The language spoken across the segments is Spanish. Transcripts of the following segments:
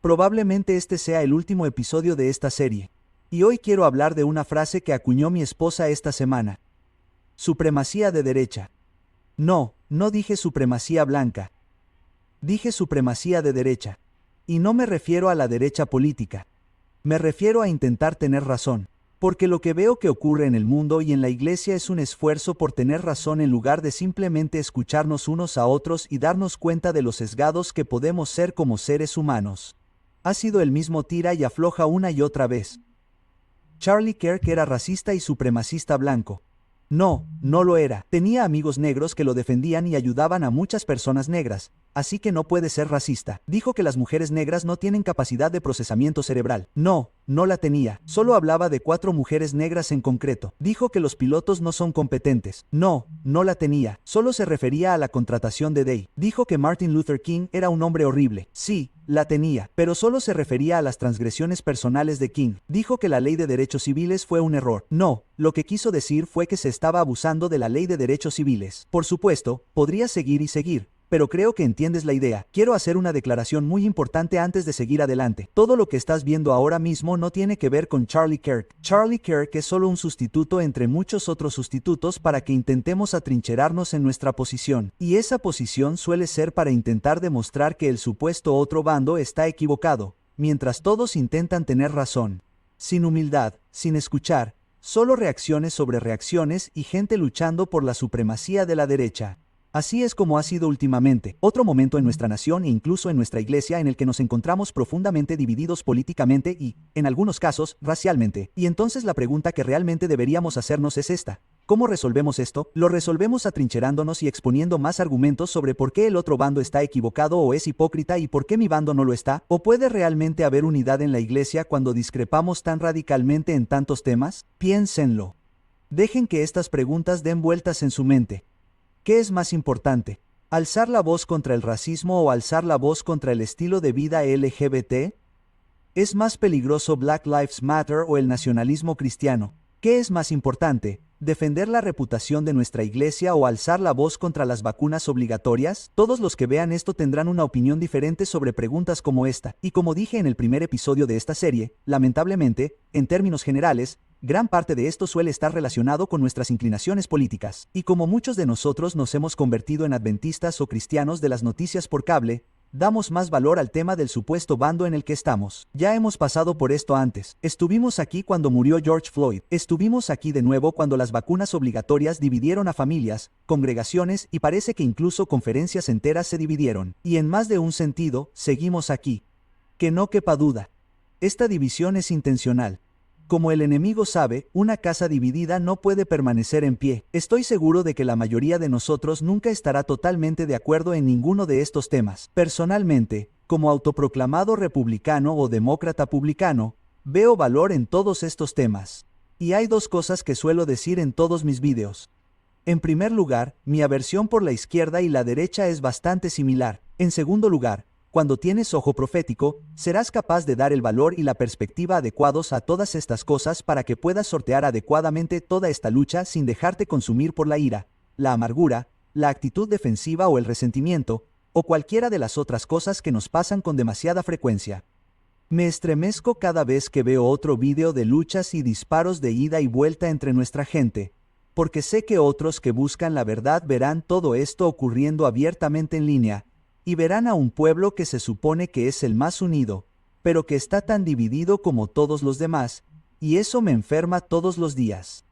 Probablemente este sea el último episodio de esta serie. Y hoy quiero hablar de una frase que acuñó mi esposa esta semana. Supremacía de derecha. No, no dije supremacía blanca. Dije supremacía de derecha. Y no me refiero a la derecha política. Me refiero a intentar tener razón. Porque lo que veo que ocurre en el mundo y en la iglesia es un esfuerzo por tener razón en lugar de simplemente escucharnos unos a otros y darnos cuenta de los sesgados que podemos ser como seres humanos. Ha sido el mismo tira y afloja una y otra vez. Charlie Kirk era racista y supremacista blanco. No, no lo era. Tenía amigos negros que lo defendían y ayudaban a muchas personas negras, así que no puede ser racista. Dijo que las mujeres negras no tienen capacidad de procesamiento cerebral. No, no la tenía. Solo hablaba de 4 mujeres negras en concreto. Dijo que los pilotos no son competentes. No, no la tenía. Solo se refería a la contratación de Day. Dijo que Martin Luther King era un hombre horrible. Sí, la tenía, pero solo se refería a las transgresiones personales de King. Dijo que la ley de derechos civiles fue un error. No, lo que quiso decir fue que se estaba abusando de la ley de derechos civiles. Por supuesto, podría seguir y seguir, pero creo que entiendes la idea. Quiero hacer una declaración muy importante antes de seguir adelante. Todo lo que estás viendo ahora mismo no tiene que ver con Charlie Kirk. Charlie Kirk es solo un sustituto entre muchos otros sustitutos para que intentemos atrincherarnos en nuestra posición. Y esa posición suele ser para intentar demostrar que el supuesto otro bando está equivocado, mientras todos intentan tener razón. Sin humildad, sin escuchar, solo reacciones sobre reacciones y gente luchando por la supremacía de la derecha. Así es como ha sido últimamente, otro momento en nuestra nación e incluso en nuestra iglesia en el que nos encontramos profundamente divididos políticamente y, en algunos casos, racialmente. Y entonces la pregunta que realmente deberíamos hacernos es esta. ¿Cómo resolvemos esto? Lo resolvemos atrincherándonos y exponiendo más argumentos sobre por qué el otro bando está equivocado o es hipócrita y por qué mi bando no lo está. ¿O puede realmente haber unidad en la iglesia cuando discrepamos tan radicalmente en tantos temas? Piénsenlo. Dejen que estas preguntas den vueltas en su mente. ¿Qué es más importante? ¿Alzar la voz contra el racismo o alzar la voz contra el estilo de vida LGBT? ¿Es más peligroso Black Lives Matter o el nacionalismo cristiano? ¿Qué es más importante? ¿Defender la reputación de nuestra iglesia o alzar la voz contra las vacunas obligatorias? Todos los que vean esto tendrán una opinión diferente sobre preguntas como esta, y como dije en el primer episodio de esta serie, lamentablemente, en términos generales, gran parte de esto suele estar relacionado con nuestras inclinaciones políticas. Y como muchos de nosotros nos hemos convertido en adventistas o cristianos de las noticias por cable, damos más valor al tema del supuesto bando en el que estamos. Ya hemos pasado por esto antes. Estuvimos aquí cuando murió George Floyd. Estuvimos aquí de nuevo cuando las vacunas obligatorias dividieron a familias, congregaciones y parece que incluso conferencias enteras se dividieron. Y en más de un sentido, seguimos aquí. Que no quepa duda. Esta división es intencional. Como el enemigo sabe, una casa dividida no puede permanecer en pie. Estoy seguro de que la mayoría de nosotros nunca estará totalmente de acuerdo en ninguno de estos temas. Personalmente, como autoproclamado republicano o demócrata publicano, veo valor en todos estos temas. Y hay 2 cosas que suelo decir en todos mis vídeos. En primer lugar, mi aversión por la izquierda y la derecha es bastante similar. En segundo lugar, cuando tienes ojo profético, serás capaz de dar el valor y la perspectiva adecuados a todas estas cosas para que puedas sortear adecuadamente toda esta lucha sin dejarte consumir por la ira, la amargura, la actitud defensiva o el resentimiento, o cualquiera de las otras cosas que nos pasan con demasiada frecuencia. Me estremezco cada vez que veo otro video de luchas y disparos de ida y vuelta entre nuestra gente, porque sé que otros que buscan la verdad verán todo esto ocurriendo abiertamente en línea, y verán a un pueblo que se supone que es el más unido, pero que está tan dividido como todos los demás, y eso me enferma todos los días.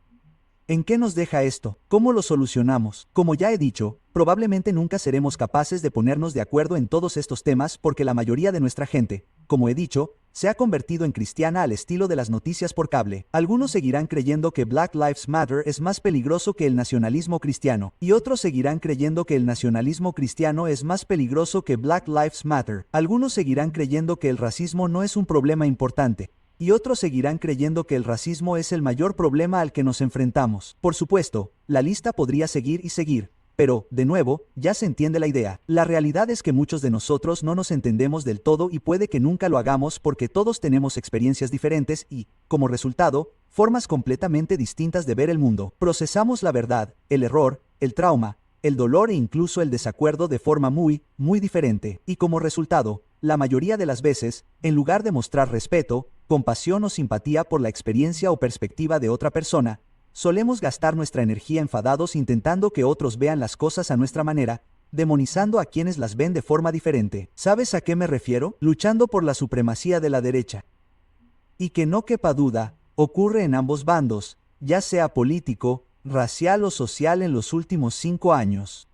¿En qué nos deja esto? ¿Cómo lo solucionamos? Como ya he dicho, probablemente nunca seremos capaces de ponernos de acuerdo en todos estos temas porque la mayoría de nuestra gente, como he dicho, se ha convertido en cristiana al estilo de las noticias por cable. Algunos seguirán creyendo que Black Lives Matter es más peligroso que el nacionalismo cristiano, y otros seguirán creyendo que el nacionalismo cristiano es más peligroso que Black Lives Matter. Algunos seguirán creyendo que el racismo no es un problema importante, y otros seguirán creyendo que el racismo es el mayor problema al que nos enfrentamos. Por supuesto, la lista podría seguir y seguir. Pero, de nuevo, ya se entiende la idea. La realidad es que muchos de nosotros no nos entendemos del todo y puede que nunca lo hagamos porque todos tenemos experiencias diferentes y, como resultado, formas completamente distintas de ver el mundo. Procesamos la verdad, el error, el trauma, el dolor e incluso el desacuerdo de forma muy diferente, y como resultado, la mayoría de las veces, en lugar de mostrar respeto, compasión o simpatía por la experiencia o perspectiva de otra persona, solemos gastar nuestra energía enfadados intentando que otros vean las cosas a nuestra manera, demonizando a quienes las ven de forma diferente. ¿Sabes a qué me refiero? Luchando por la supremacía de la derecha. Y que no quepa duda, ocurre en ambos bandos, ya sea político, racial o social en los últimos 5 años.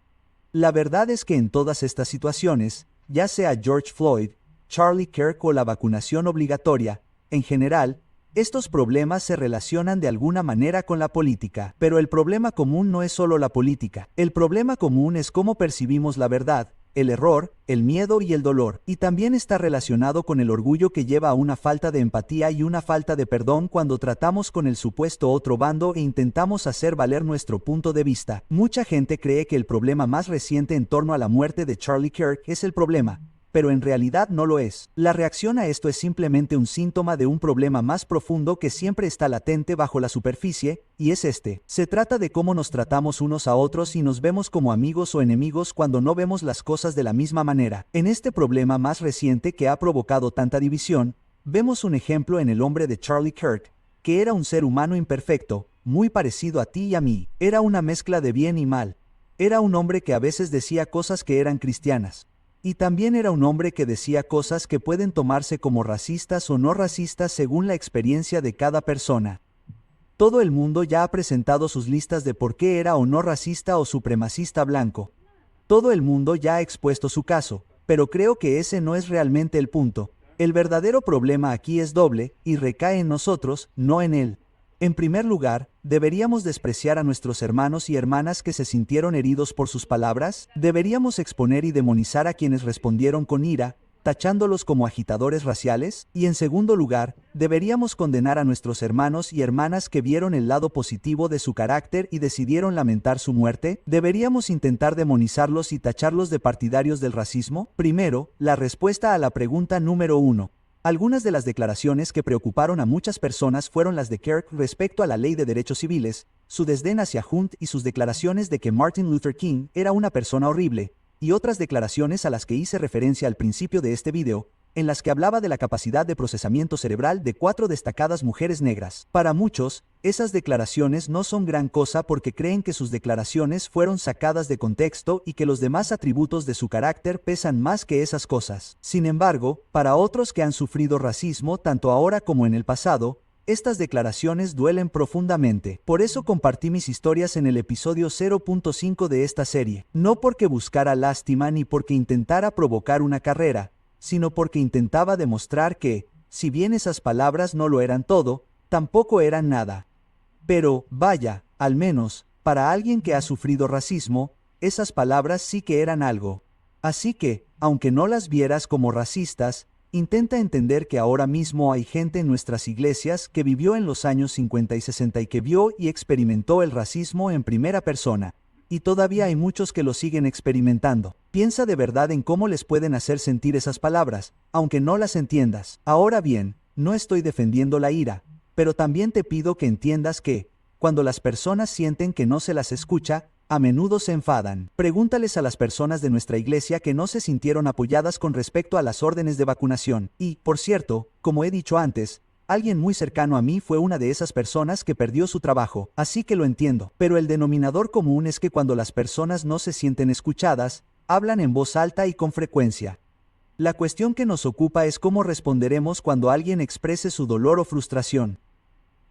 La verdad es que en todas estas situaciones, ya sea George Floyd, Charlie Kirk o la vacunación obligatoria, en general, estos problemas se relacionan de alguna manera con la política. Pero el problema común no es solo la política. El problema común es cómo percibimos la verdad, el error, el miedo y el dolor, y también está relacionado con el orgullo que lleva a una falta de empatía y una falta de perdón cuando tratamos con el supuesto otro bando e intentamos hacer valer nuestro punto de vista. Mucha gente cree que el problema más reciente en torno a la muerte de Charlie Kirk es el problema, pero en realidad no lo es. La reacción a esto es simplemente un síntoma de un problema más profundo que siempre está latente bajo la superficie, y es este. Se trata de cómo nos tratamos unos a otros y nos vemos como amigos o enemigos cuando no vemos las cosas de la misma manera. En este problema más reciente que ha provocado tanta división, vemos un ejemplo en el hombre de Charlie Kirk, que era un ser humano imperfecto, muy parecido a ti y a mí. Era una mezcla de bien y mal. Era un hombre que a veces decía cosas que eran cristianas. Y también era un hombre que decía cosas que pueden tomarse como racistas o no racistas según la experiencia de cada persona. Todo el mundo ya ha presentado sus listas de por qué era o no racista o supremacista blanco. Todo el mundo ya ha expuesto su caso, pero creo que ese no es realmente el punto. El verdadero problema aquí es doble, y recae en nosotros, no en él. En primer lugar, ¿deberíamos despreciar a nuestros hermanos y hermanas que se sintieron heridos por sus palabras? ¿Deberíamos exponer y demonizar a quienes respondieron con ira, tachándolos como agitadores raciales? Y en segundo lugar, ¿deberíamos condenar a nuestros hermanos y hermanas que vieron el lado positivo de su carácter y decidieron lamentar su muerte? ¿Deberíamos intentar demonizarlos y tacharlos de partidarios del racismo? Primero, la respuesta a la pregunta número 1. Algunas de las declaraciones que preocuparon a muchas personas fueron las de Kirk respecto a la ley de derechos civiles, su desdén hacia Hunt y sus declaraciones de que Martin Luther King era una persona horrible, y otras declaraciones a las que hice referencia al principio de este video, en las que hablaba de la capacidad de procesamiento cerebral de 4 destacadas mujeres negras. Para muchos, esas declaraciones no son gran cosa porque creen que sus declaraciones fueron sacadas de contexto y que los demás atributos de su carácter pesan más que esas cosas. Sin embargo, para otros que han sufrido racismo tanto ahora como en el pasado, estas declaraciones duelen profundamente. Por eso compartí mis historias en el episodio 0.5 de esta serie. No porque buscara lástima ni porque intentara provocar una carrera, sino porque intentaba demostrar que, si bien esas palabras no lo eran todo, tampoco eran nada. Pero, vaya, al menos, para alguien que ha sufrido racismo, esas palabras sí que eran algo. Así que, aunque no las vieras como racistas, intenta entender que ahora mismo hay gente en nuestras iglesias que vivió en los años 50 y 60 y que vio y experimentó el racismo en primera persona. Y todavía hay muchos que lo siguen experimentando. Piensa de verdad en cómo les pueden hacer sentir esas palabras, aunque no las entiendas. Ahora bien, no estoy defendiendo la ira, pero también te pido que entiendas que, cuando las personas sienten que no se las escucha, a menudo se enfadan. Pregúntales a las personas de nuestra iglesia que no se sintieron apoyadas con respecto a las órdenes de vacunación. Y, por cierto, como he dicho antes, alguien muy cercano a mí fue una de esas personas que perdió su trabajo, así que lo entiendo. Pero el denominador común es que cuando las personas no se sienten escuchadas, hablan en voz alta y con frecuencia. La cuestión que nos ocupa es cómo responderemos cuando alguien exprese su dolor o frustración.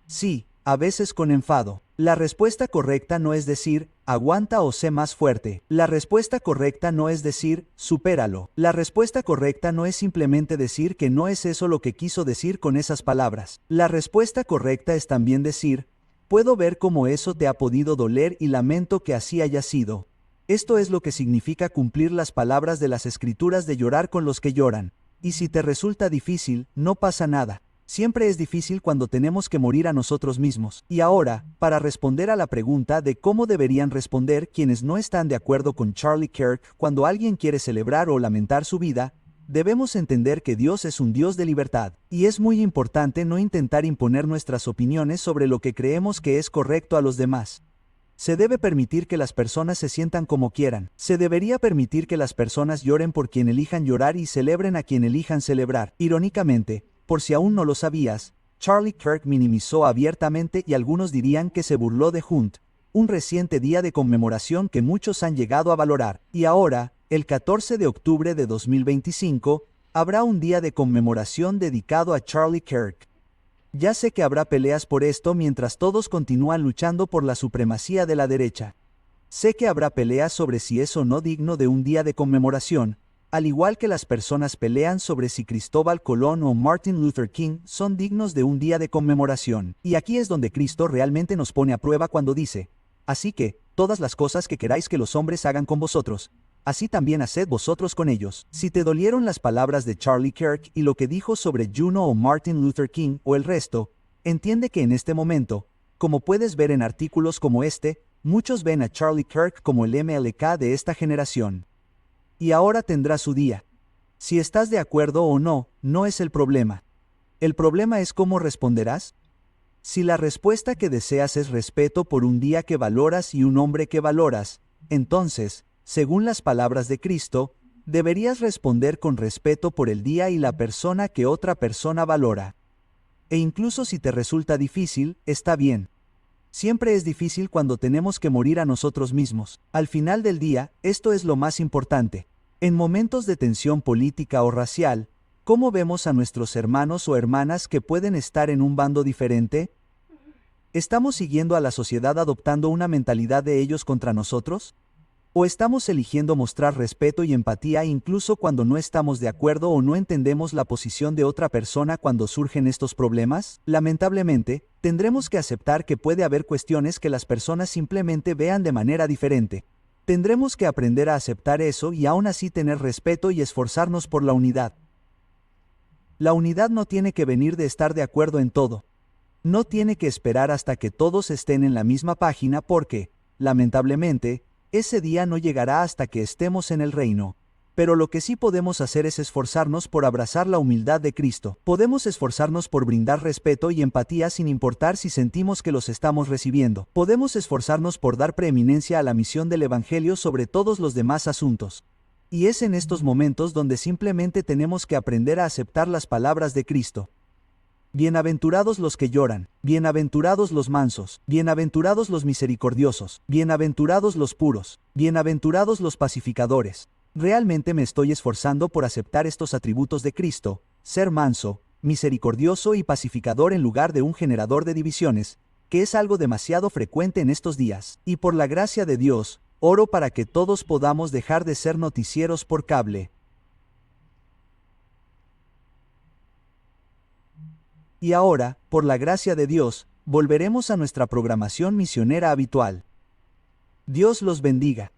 Sí, a veces con enfado. La respuesta correcta no es decir, aguanta o sé más fuerte. La respuesta correcta no es decir, supéralo. La respuesta correcta no es simplemente decir que no es eso lo que quiso decir con esas palabras. La respuesta correcta es también decir, puedo ver cómo eso te ha podido doler y lamento que así haya sido. Esto es lo que significa cumplir las palabras de las Escrituras de llorar con los que lloran. Y si te resulta difícil, no pasa nada. Siempre es difícil cuando tenemos que morir a nosotros mismos. Y ahora, para responder a la pregunta de cómo deberían responder quienes no están de acuerdo con Charlie Kirk cuando alguien quiere celebrar o lamentar su vida, debemos entender que Dios es un Dios de libertad, y es muy importante no intentar imponer nuestras opiniones sobre lo que creemos que es correcto a los demás. Se debe permitir que las personas se sientan como quieran. Se debería permitir que las personas lloren por quien elijan llorar y celebren a quien elijan celebrar. Irónicamente, por si aún no lo sabías, Charlie Kirk minimizó abiertamente y algunos dirían que se burló de Hunt, un reciente día de conmemoración que muchos han llegado a valorar. Y ahora, el 14 de octubre de 2025, habrá un día de conmemoración dedicado a Charlie Kirk. Ya sé que habrá peleas por esto mientras todos continúan luchando por la supremacía de la derecha. Sé que habrá peleas sobre si es o no digno de un día de conmemoración, al igual que las personas pelean sobre si Cristóbal Colón o Martin Luther King son dignos de un día de conmemoración. Y aquí es donde Cristo realmente nos pone a prueba cuando dice: así que, todas las cosas que queráis que los hombres hagan con vosotros, así también haced vosotros con ellos. Si te dolieron las palabras de Charlie Kirk y lo que dijo sobre Juno o Martin Luther King o el resto, entiende que en este momento, como puedes ver en artículos como este, muchos ven a Charlie Kirk como el MLK de esta generación. Y ahora tendrá su día. Si estás de acuerdo o no, no es el problema. El problema es cómo responderás. Si la respuesta que deseas es respeto por un día que valoras y un hombre que valoras, entonces, según las palabras de Cristo, deberías responder con respeto por el día y la persona que otra persona valora. E incluso si te resulta difícil, está bien. Siempre es difícil cuando tenemos que morir a nosotros mismos. Al final del día, esto es lo más importante. En momentos de tensión política o racial, ¿cómo vemos a nuestros hermanos o hermanas que pueden estar en un bando diferente? ¿Estamos siguiendo a la sociedad adoptando una mentalidad de ellos contra nosotros? ¿O estamos eligiendo mostrar respeto y empatía incluso cuando no estamos de acuerdo o no entendemos la posición de otra persona cuando surgen estos problemas? Lamentablemente, tendremos que aceptar que puede haber cuestiones que las personas simplemente vean de manera diferente. Tendremos que aprender a aceptar eso y aún así tener respeto y esforzarnos por la unidad. La unidad no tiene que venir de estar de acuerdo en todo. No tiene que esperar hasta que todos estén en la misma página porque, lamentablemente, ese día no llegará hasta que estemos en el reino. Pero lo que sí podemos hacer es esforzarnos por abrazar la humildad de Cristo. Podemos esforzarnos por brindar respeto y empatía sin importar si sentimos que los estamos recibiendo. Podemos esforzarnos por dar preeminencia a la misión del Evangelio sobre todos los demás asuntos. Y es en estos momentos donde simplemente tenemos que aprender a aceptar las palabras de Cristo. Bienaventurados los que lloran, bienaventurados los mansos, bienaventurados los misericordiosos, bienaventurados los puros, bienaventurados los pacificadores. Realmente me estoy esforzando por aceptar estos atributos de Cristo, ser manso, misericordioso y pacificador en lugar de un generador de divisiones, que es algo demasiado frecuente en estos días. Y por la gracia de Dios, oro para que todos podamos dejar de ser noticieros por cable. Y ahora, por la gracia de Dios, volveremos a nuestra programación misionera habitual. Dios los bendiga.